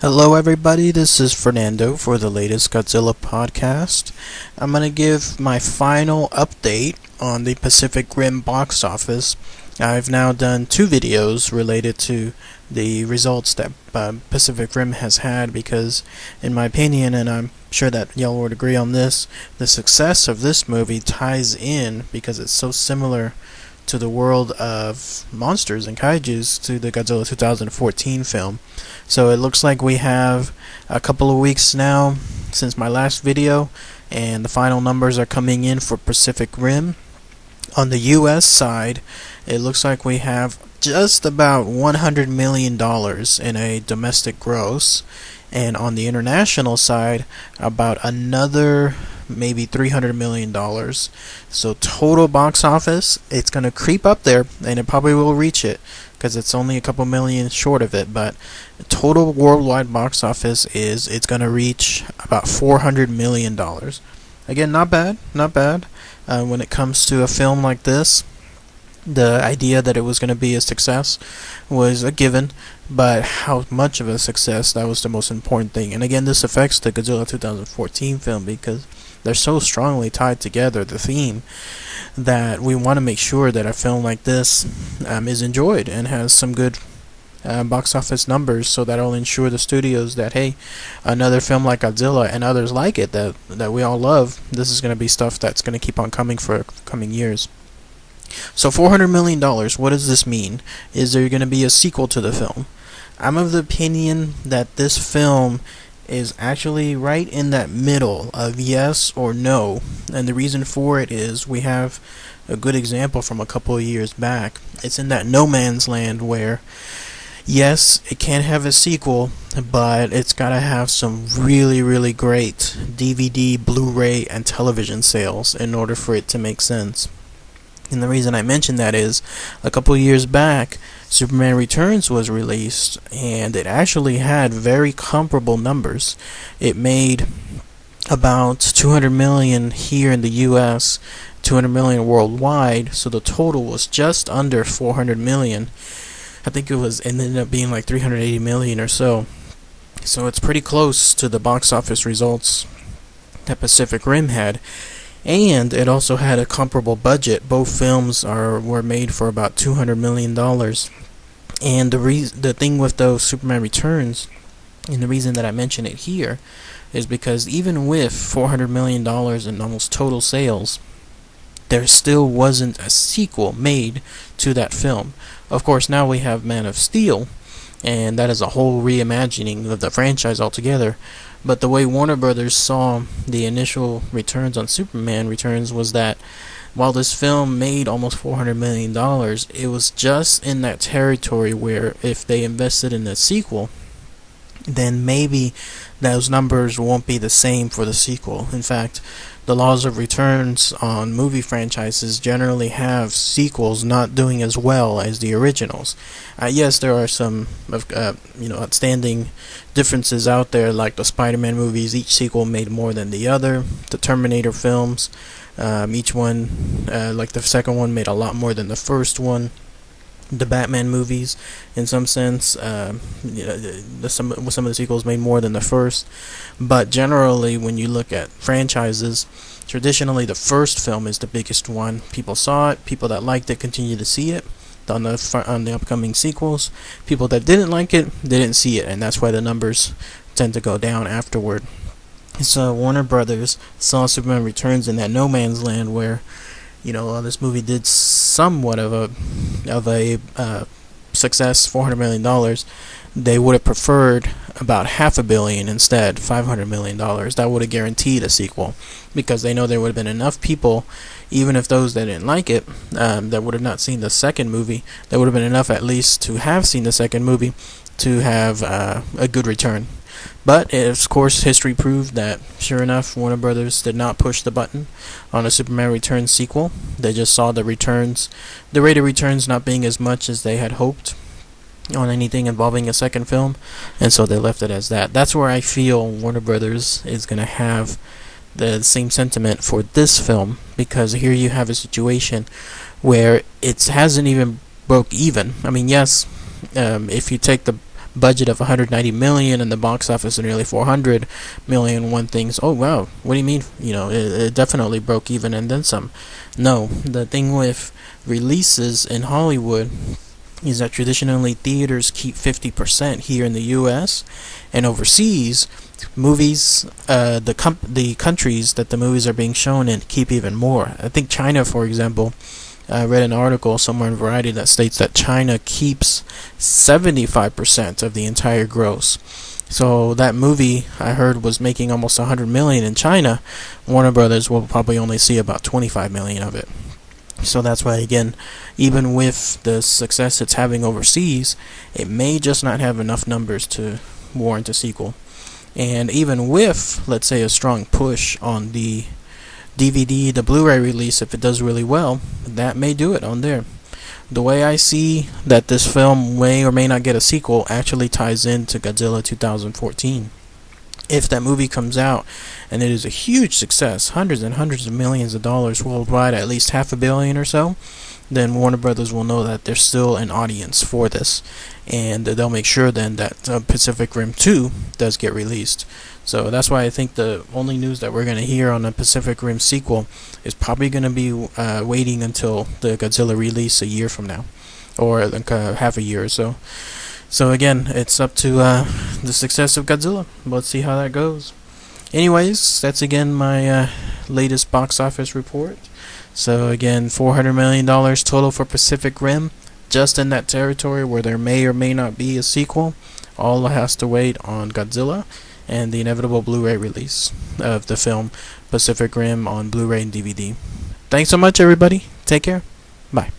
Hello, everybody. This is Fernando for the latest Godzilla Podcast. I'm going to give my final update on the Pacific Rim box office. I've now done 2 videos related to the results that Pacific Rim has had because, in my opinion, and I'm sure that y'all would agree on this, the success of this movie ties in because it's so similar to the world of monsters and kaijus to the Godzilla 2014 film. So it looks like we have a couple of weeks now since my last video, and the final numbers are coming in for Pacific Rim. On the US side, it looks like we have just about $100 million in a domestic gross, and on the international side, about another maybe $300 million. So total box office, it's going to creep up there, and it probably will reach it because it's only a couple million short of it, but total worldwide box office it's going to reach about $400 million. Again, not bad. When it comes to a film like this, the idea that it was going to be a success was a given, but how much of a success, that was the most important thing. And again, this affects the Godzilla 2014 film because they're so strongly tied together, the theme, that we want to make sure that a film like this is enjoyed and has some good box office numbers, so that'll ensure the studios that, hey, another film like Godzilla and others like it that we all love, this is going to be stuff that's going to keep on coming for coming years. So $400 million, what does this mean? Is there going to be a sequel to the film? I'm of the opinion that this film is actually right in that middle of yes or no, and the reason for it is we have a good example from a couple of years back. It's in that no man's land where, yes, it can have a sequel, but it's got to have some really great DVD, Blu-ray, and television sales in order for it to make sense. And the reason I mention that is, a couple years back, Superman Returns was released, and it actually had very comparable numbers. It made about $200 million here in the US, $200 million worldwide, so the total was just under $400 million. I think it ended up being like $380 million or so. So it's pretty close to the box office results that Pacific Rim had. And it also had a comparable budget. Both films were made for about $200 million. And the thing with those Superman Returns, and the reason that I mention it here, is because even with $400 million in almost total sales, there still wasn't a sequel made to that film. Of course, now we have Man of Steel, and that is a whole reimagining of the franchise altogether. But the way Warner Brothers saw the initial returns on Superman Returns was that while this film made almost $400 million, it was just in that territory where if they invested in a sequel, then maybe those numbers won't be the same for the sequel. In fact, the laws of returns on movie franchises generally have sequels not doing as well as the originals. Yes, there are some outstanding differences out there, like the Spider-Man movies. Each sequel made more than the other. The Terminator films, each one, like the second one, made a lot more than the first one. The Batman movies, in some sense, some of the sequels made more than the first. But generally, when you look at franchises, traditionally the first film is the biggest one. People saw it. People that liked it continue to see it on the upcoming sequels. People that didn't like it didn't see it, and that's why the numbers tend to go down afterward. So Warner Brothers saw Superman Returns in that no man's land where, this movie did somewhat of a success, $400 million. They would have preferred about $500 million instead, $500 million. That would have guaranteed a sequel, because they know there would have been enough people, even if those that didn't like it, that would have not seen the second movie, there would have been enough at least to have seen the second movie to have a good return. But, of course, history proved that, sure enough, Warner Brothers did not push the button on a Superman Returns sequel. They just saw the rate of returns not being as much as they had hoped on anything involving a second film, and so they left it as that. That's where I feel Warner Brothers is going to have the same sentiment for this film, because here you have a situation where it hasn't even broke even. I mean, yes, if you take the budget of 190 million and the box office of nearly 400 million, one thinks, oh wow, what do you mean, it definitely broke even and then some. No, the thing with releases in Hollywood is that traditionally theaters keep 50% here in the US, and overseas movies, the countries that the movies are being shown in keep even more. I think China, for example, I read an article somewhere in Variety that states that China keeps 75% of the entire gross. So that movie I heard was making almost 100 million in China. Warner Brothers will probably only see about 25 million of it. So that's why, again, even with the success it's having overseas, it may just not have enough numbers to warrant a sequel. And even with, let's say, a strong push on the DVD, the Blu-ray release, if it does really well, that may do it on there. The way I see that this film may or may not get a sequel actually ties into Godzilla 2014. If that movie comes out and it is a huge success, hundreds and hundreds of millions of dollars worldwide, at least $500 million or so, then Warner Brothers will know that there's still an audience for this, and they'll make sure then that Pacific Rim 2 does get released. So that's why I think the only news that we're going to hear on a Pacific Rim sequel is probably going to be waiting until the Godzilla release a year from now, or like half a year or so. So again, it's up to the success of Godzilla. Let's see how that goes. Anyways, that's again my latest box office report. So again, $400 million total for Pacific Rim, just in that territory where there may or may not be a sequel. All has to wait on Godzilla and the inevitable Blu-ray release of the film Pacific Rim on Blu-ray and DVD. Thanks so much, everybody. Take care. Bye.